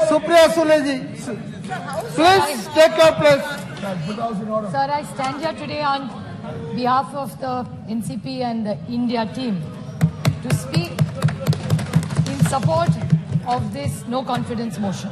Supriya Sule ji, please take your place. Sir, I stand here today on behalf of the NCP and the India team to speak in support of this no confidence motion.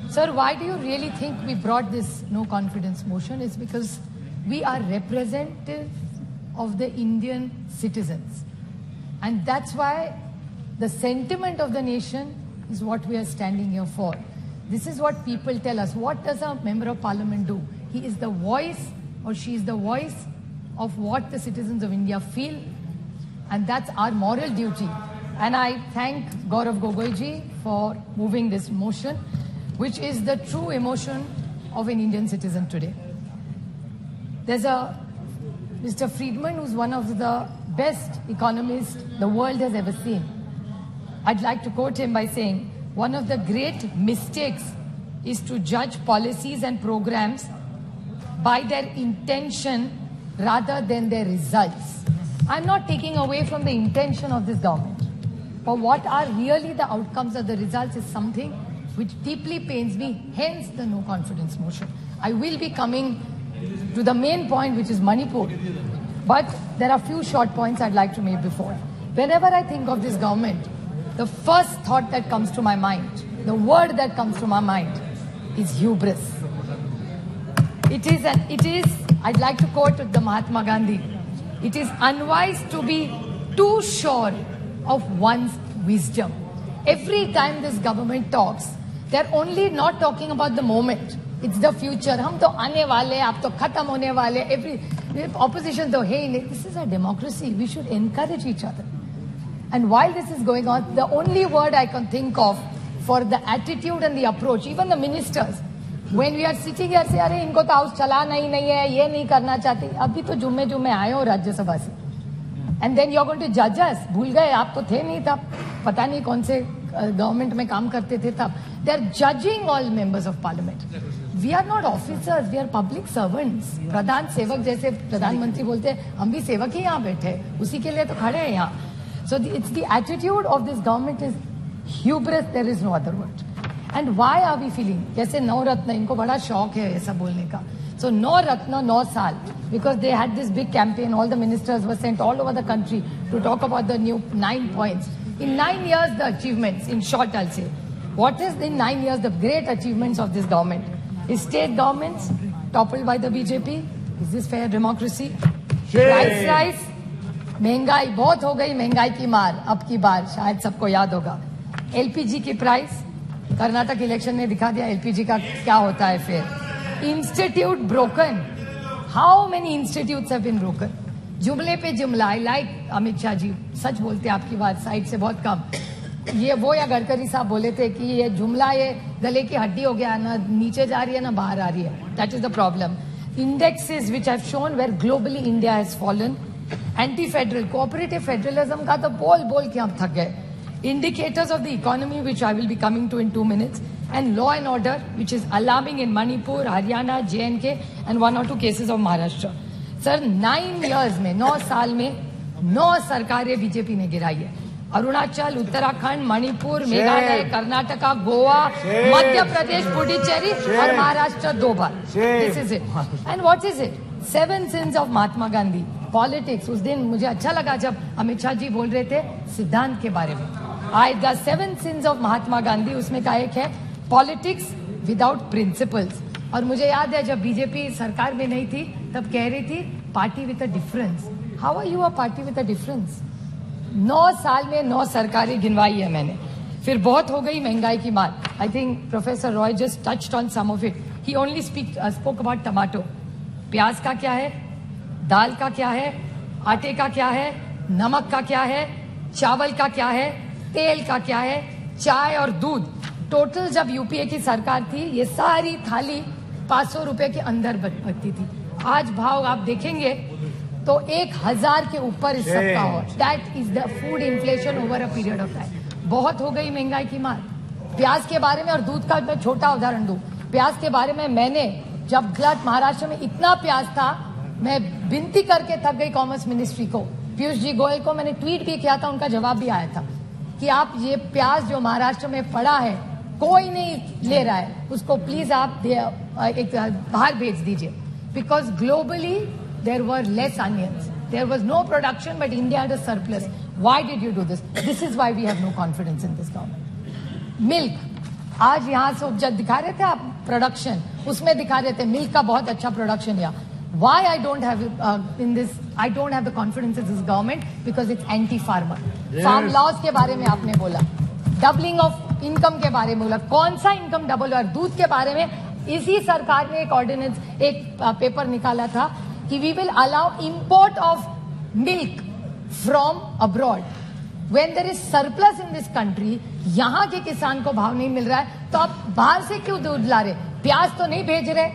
Sir, why do you really think we brought this no confidence motion? It's because we are representative of the Indian citizens. And that's why the sentiment of the nation is what we are standing here for. This is what people tell us. What does a member of parliament do? He is the voice, or she is the voice of what the citizens of India feel. And that's our moral duty. And I thank Gaurav Gogoi ji for moving this motion, which is the true emotion of an Indian citizen today. There's a Mr. Friedman, who's one of the best economists the world has ever seen. I'd like to quote him by saying, one of the great mistakes is to judge policies and programs by their intention rather than their results. I'm not taking away from the intention of this government, but what are really the outcomes of the results is something which deeply pains me, hence the no confidence motion. I will be coming to the main point, which is Manipur. But there are a few short points I'd like to make before. Whenever I think of this government, the first thought that comes to my mind, the word that comes to my mind is hubris. It is, I'd like to quote the Mahatma Gandhi, it is unwise to be too sure of one's wisdom. Every time this government talks, they're only not talking about the moment. It's the future. हम तो आने वाले, आप तो खत्म होने वाले. Every opposition तो है ही नहीं. This is a democracy. We should encourage each other. And while this is going on, the only word I can think of for the attitude and the approach, even the ministers, when we are sitting here, say, अरे इनको तो house चलाना ही नहीं है, ये नहीं करना चाहते. अभी तो जुम्मे आए हो राज्यसभा से. And then you're going to judge us. भूल गए, आप तो थे नहीं तब. पता नहीं कौन से गवर्नमेंट में काम करते थे तब. They're judging all members of parliament. We are not officers, we are public servants. प्रधान सेवक जैसे प्रधानमंत्री बोलते हैं, हम भी सेवक ही यहाँ बैठे, उसी के लिए तो खड़े हैं यहाँ. So it's the attitude of this government is hubris, there is no other word. And why are we feeling? जैसे नौ रत्न, इनको बड़ा शौक है ऐसा बोलने का. So नौ रत्न 9 साल, because they had this big campaign, all the ministers were sent all over the country to talk about the new 9 points. In 9 years, the achievements, in short I'll say, what is in 9 years the great achievements of this government? Is state governments toppled by the BJP? Is this fair democracy? Price rise, महंगाई बहुत हो गई, महंगाई की मार अब की बार शायद सबको याद होगा. LPG की प्राइस, कर्नाटक इलेक्शन ने दिखा दिया LPG का क्या होता है फिर. Institute broken. How many institutes have been broken? जुमले पे जुमला. I like अमित शाह जी, सच बोलते आपकी बात साइड से बहुत कम. ये वो या गडकरी साहब बोले थे कि ये जुमला ये गले की हड्डी हो गया, ना नीचे जा रही है ना बाहर आ रही है. That is the problem. Indexes which have shown where globally India has fallen. Anti-federal, cooperative federalism का तो बोल के हम थक गए. Indicators of the economy which I will be coming to in 2 minutes, and law and order which is alarming in Manipur, Haryana, JNK and 1 or 2 cases of Maharashtra. Sir, 9 years में, 9 साल में 9 सरकारें बीजेपी ने गिराई है. अरुणाचल, उत्तराखंड, मणिपुर, मेघालय, कर्नाटका, गोवा, मध्य प्रदेश, पुडुचेरी और महाराष्ट्र 2 बार. This is it. And what is it? 7 sins of Mahatma Gandhi. Politics. उस दिन मुझे अच्छा लगा जब अमित शाह जी बोल रहे थे सिद्धांत के बारे में. The 7 sins of Mahatma Gandhi, उसमें का एक है पॉलिटिक्स विदाउट प्रिंसिपल्स. और मुझे याद है जब बीजेपी सरकार में नहीं थी तब कह रही थी party with a difference. How are you a party with a difference? 9 साल में 9 सरकारें गिनवाई है मैंने. फिर बहुत हो गई महंगाई की मार. I think professor Roy just touched on some of it. He only spoke about tomato. प्याज का क्या है, दाल का क्या है, आटे का क्या है, नमक का क्या है, चावल का क्या है, तेल का क्या है, चाय और दूध. टोटल जब यूपीए की सरकार थी ये सारी थाली 500 रुपए के अंदर बचती थी. आज भाव आप देखेंगे तो 1000 के ऊपर इस सबका हो. That is the food inflation over a period of time. बहुत हो गई महंगाई की मार. प्याज के बारे में और दूध का मैं छोटा उदाहरण दूं. प्याज के बारे में मैंने जब गलत महाराष्ट्र में इतना प्याज था, मैं विनती करके थक गई कॉमर्स मिनिस्ट्री को, पीयूष जी गोयल को मैंने ट्वीट भी किया था, उनका जवाब भी आया था कि आप ये प्याज जो महाराष्ट्र में पड़ा है कोई नहीं ले रहा है, उसको प्लीज आप एक बाहर भेज दीजिए, because globally there were less onions, there was no production but India had a surplus. Why did you do this? This is why we have no confidence in this government. Milk, आज यहाँ से जब दिखा रहे थे आप production, उसमें दिखा रहे थे मिल्क का बहुत अच्छा प्रोडक्शन यहाँ. Why I don't have I don't have the confidence in this government because it's anti-farmer. Farm laws के बारे में आपने बोला, डबलिंग ऑफ इनकम के बारे में बोला. कौन सा इनकम डबल हुआ? दूध के बारे में इसी सरकार ने एक ऑर्डिनेंस, एक पेपर निकाला था कि we will allow import of milk from abroad. When there is surplus in this country, यहाँ के किसान को भाव नहीं मिल रहा है, तो आप बाहर से क्यों दूध ला रहे? प्याज तो नहीं भेज रहे,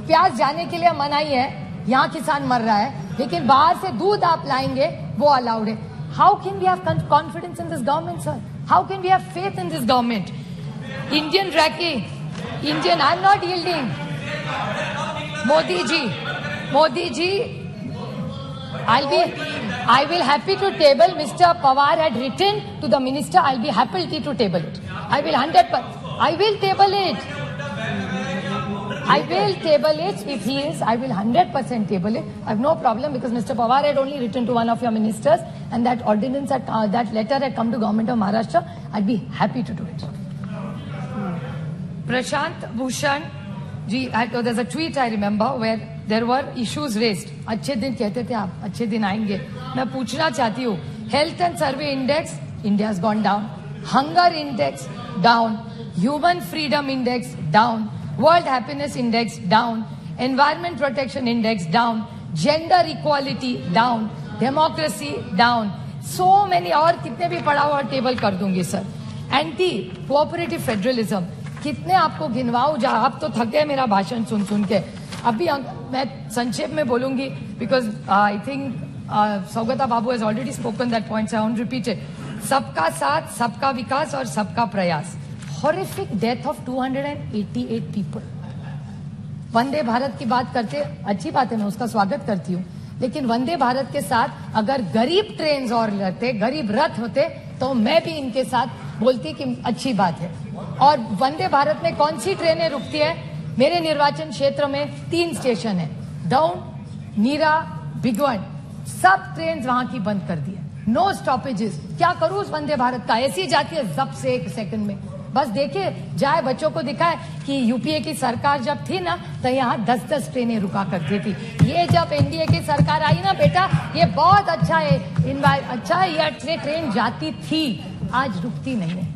प्याज जाने के लिए मनाही है, यहाँ किसान मर रहा है, लेकिन बाहर से दूध आप लाएंगे वो अलाउड है. How can we have confidence in this government sir? How can we have faith in this government? Indian रैकी, Indian, I am not yielding. Modi ji, I will happy to table. Mr. Pawar had written to the minister. I'll be happy to table it. I will 100%. I will table it. I will table it if he is. I will 100% table it. I have no problem because Mr. Pawar had only written to one of your ministers, and that ordinance, that letter had come to government of Maharashtra. I'd be happy to do it. Prashant Bhushan ji, there's a tweet I remember where there were issues raised. अच्छे दिन कहते थे आप, अच्छे दिन आएंगे. मैं पूछना चाहती हूँ, health and survey index India has gone down, hunger index down, human freedom index down, world happiness index down, environment protection index down, gender equality down, democracy down, so many, और कितने भी पढ़ा हुआ टेबल कर दूंगी sir. Anti cooperative federalism, कितने आपको गिनवाऊं? जा आप तो थक गए मेरा भाषण सुन सुन के. अभी मैं संक्षेप में बोलूंगी because I think Saugata babu has already spoken that points. I won't repeat it. सबका साथ, सबका विकास और सबका प्रयास. Horrific death of 288 people. Vande Bharat की बात करते, अच्छी बात है, मैं उसका स्वागत करती हूँ, लेकिन वंदे भारत के साथ अगर गरीब ट्रेन और रहते, गरीब रथ होते, तो मैं भी इनके साथ बोलती कि अच्छी बात है. और वंदे भारत में कौन सी ट्रेनें रुकती है? मेरे निर्वाचन क्षेत्र में 3 स्टेशन है, डाउन, मीरा, बिगवन. सब ट्रेन वहां की बंद कर दी है, नो स्टॉपेजेस. क्या करूं उस वंदे भारत का? ऐसी जाती है जब से 1 सेकंड में. बस देखे जाए, बच्चों को दिखाए कि यूपीए की सरकार जब थी ना, तो यहाँ 10-10 ट्रेनें रुका करती थी. ये जब एनडीए की सरकार आई ना बेटा, ये बहुत अच्छा है, अच्छा है, ये ट्रेन जाती थी, आज रुकती नहीं है.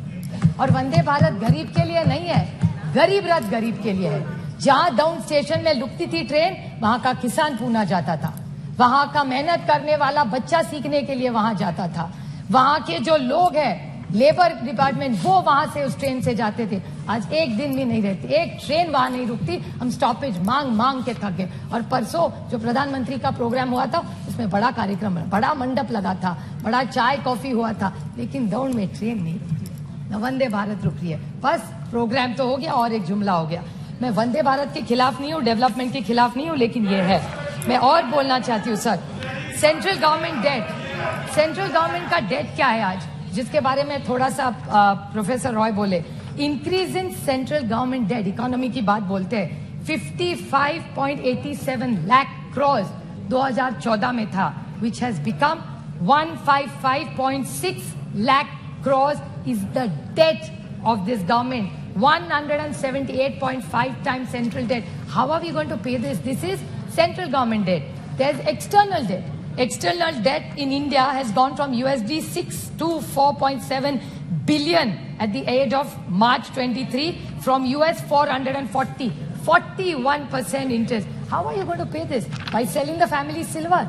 और वंदे भारत गरीब के लिए नहीं है, गरीब रथ गरीब के लिए है. जहां डाउन स्टेशन में रुकती थी ट्रेन, वहां का किसान पूना जाता था, वहां का मेहनत करने वाला बच्चा सीखने के लिए वहां जाता था, वहां के जो लोग हैं लेबर डिपार्टमेंट, वो वहां से उस ट्रेन से जाते थे. आज एक दिन भी नहीं रहती, एक ट्रेन वहां नहीं रुकती. हम स्टॉपेज मांग मांग के थक गए. और परसों जो प्रधानमंत्री का प्रोग्राम हुआ था, उसमें बड़ा कार्यक्रम, बड़ा मंडप लगा था, बड़ा चाय कॉफी हुआ था, लेकिन दौड़ में ट्रेन नहीं रुकी है, वंदे भारत रुक रही है. बस प्रोग्राम तो हो गया और एक जुमला हो गया. मैं वंदे भारत के खिलाफ नहीं हूँ, डेवलपमेंट के खिलाफ नहीं हूँ, लेकिन ये है. मैं और बोलना चाहती हूँ sir, central government debt, central government का डेट क्या है आज, जिसके बारे में थोड़ा सा प्रोफेसर रॉय बोले. Increase in central government debt, economy की बात बोलते हैं, 55.87 लाख करोड़ 2014 में था, which has become 155.6 lakh crore is the debt of this government. 178.5 times central debt. How are we going to pay this? This is central government debt. There's external debt. External debt in India has gone from USD 6 to 4.7 billion at the age of March 23, from US 440. 41% interest. How are you going to pay this? By selling the family silver.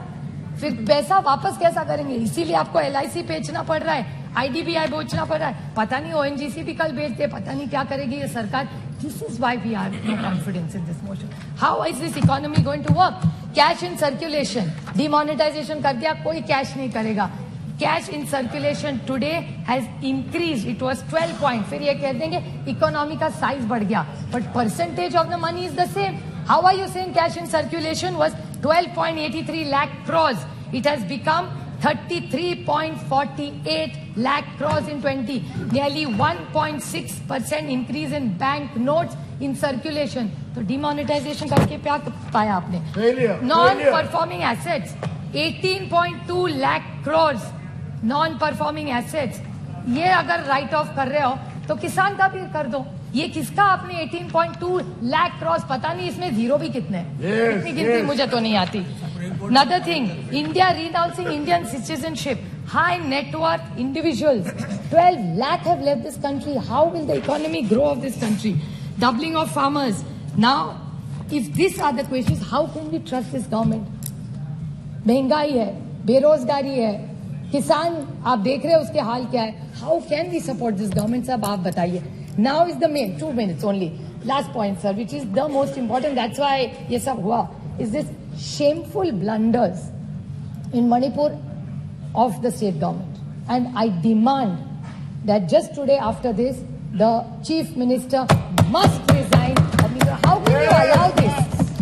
फिर पैसा वापस कैसा करेंगे? इसीलिए आपको LIC बेचना पड़ रहा है, IDBI बेचना पड़ रहा है, पता नहीं ONGC भी कल बेच दे, पता नहीं क्या करेगी ये सरकार. This is why we are no confidence in this motion. How is this economy going to work? Cash in circulation, demonetization कर दिया, कोई कैश नहीं करेगा. Cash in circulation today has increased. It was 12 point. फिर ये कह देंगे economy का साइज बढ़ गया, but percentage of the money is the same. How are you saying cash in circulation was 12.83 lakh crores? It has become 33.48 lakh crores in 20, nearly 1.6% increase in bank notes in circulation. तो demonetization करके क्या पाया आपने? Non-performing assets, 18.2 lakh crores non-performing assets. ये अगर write off कर रहे हो तो किसान का भी कर दो. ये किसका आपने 18.2 लाख क्रॉस, पता नहीं इसमें जीरो भी कितने हैं. इतनी गिनती मुझे तो नहीं आती. Another thing, India renouncing Indian citizenship. High net worth individuals, 12 lakh have left this country. How will the economy grow of this country? Doubling of farmers. Now, if these are the questions, how can we trust this government? महंगाई है, बेरोजगारी है, किसान आप देख रहे हैं उसके हाल क्या है. How can we support this government? साहब आप बताइए. Now is the main 2 minutes only. Last point, sir, which is the most important. That's why ये सब हुआ. Is this shameful blunders in Manipur of the state government, and I demand that just today after this, the chief minister must resign. How can you allow this,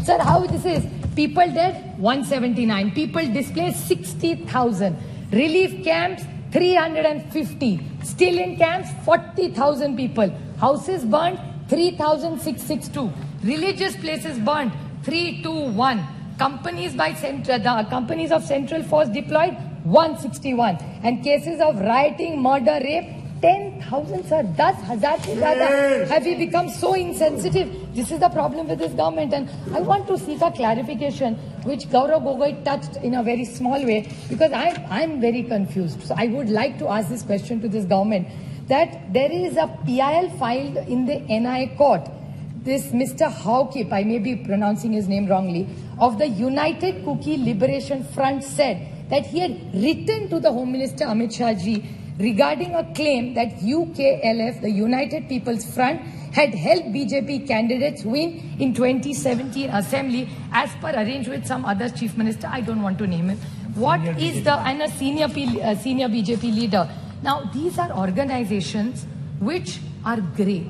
sir? How this is? People dead 179. People displaced 60,000. Relief camps 350. Still in camps 40,000 people. Houses burnt 3,662. Religious places burnt 321. Companies by the companies of Central Force deployed 161. And cases of rioting, murder, rape 10,000, sir. 10,000 se zyada. Have we become so insensitive? This is the problem with this government, and I want to seek a clarification which Gaurav Gogoi touched in a very small way, because I'm very confused. So I would like to ask this question to this government, that there is a PIL filed in the NI court. This Mr. Haukip, I may be pronouncing his name wrongly, of the United Kuki Liberation Front said that he had written to the Home Minister Amit Shah ji regarding a claim that UKLF, the United People's Front, had helped BJP candidates win in 2017 Assembly as per arranged with some other chief minister. I don't want to name him. What is the, and a senior BJP leader. Now, these are organizations which are grey.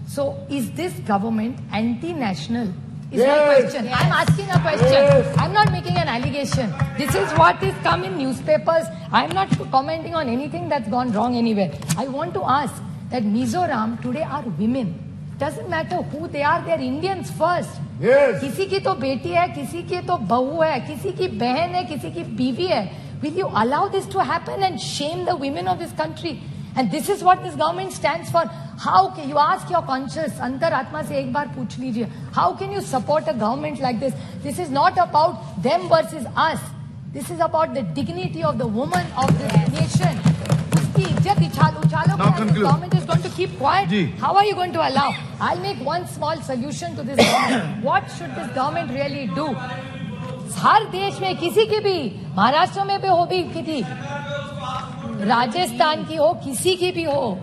So, is this government anti-national? Is my question. I'm asking a question. I'm not making an allegation. This is what is come in newspapers. I'm not commenting on anything that's gone wrong anywhere. I want to ask that Mizoram today are women. Doesn't matter who they are Indians first. Yes. किसी की तो बेटी है, किसी की तो बहू है, किसी की बहन है, किसी की बीवी है. Will you allow this to happen and shame the women of this country? And this is what this government stands for. How can you ask your conscience, अंतरात्मा से एक बार पूछ लीजिए, how can you support a government like this? This is not about them versus us. This is about the dignity of the woman of this nation. उसकी इज्जत उछालो and the government is going to keep quiet. How are you going to allow? I'll make one small solution to this government. What should this government really do? हर देश में किसी की भी, महाराष्ट्र में भी हो भी किसी, राजस्थान की हो, किसी की भी हो,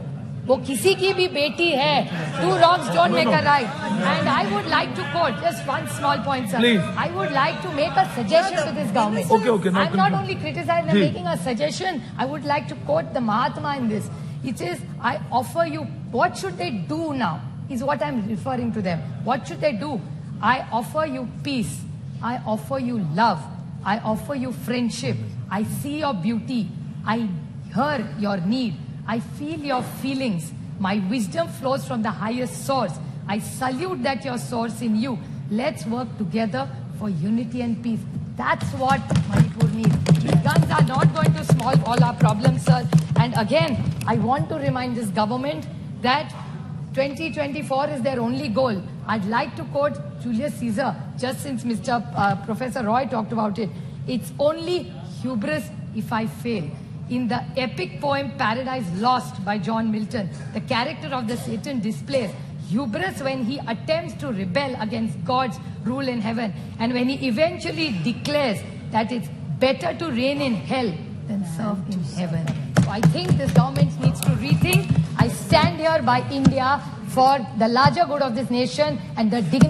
वो किसी की भी बेटी है. 2 wrongs don't make a right. And I would like to quote just one small point, sir. Please. I would like to make a suggestion to this government. Okay. I'm not only criticizing, I'm making a suggestion. I would like to quote the Mahatma in this. It says, I offer you, what should they do now? Is what I'm referring to them. What should they do? I offer you peace. I offer you love. I offer you friendship. I see your beauty. I hear your need. I feel your feelings. My wisdom flows from the highest source. I salute that your source in you. Let's work together for unity and peace. That's what Manipur needs. These guns are not going to solve all our problems, sir. And again, I want to remind this government that 2024 is their only goal. I'd like to quote Julius Caesar, just since Professor Roy talked about it. It's only hubris if I fail. In the epic poem Paradise Lost by John Milton, the character of the Satan displays hubris when he attempts to rebel against God's rule in heaven, and when he eventually declares that it's better to reign in hell than serve in heaven. So I think this government needs to rethink. I stand here by India for the larger good of this nation and the dignity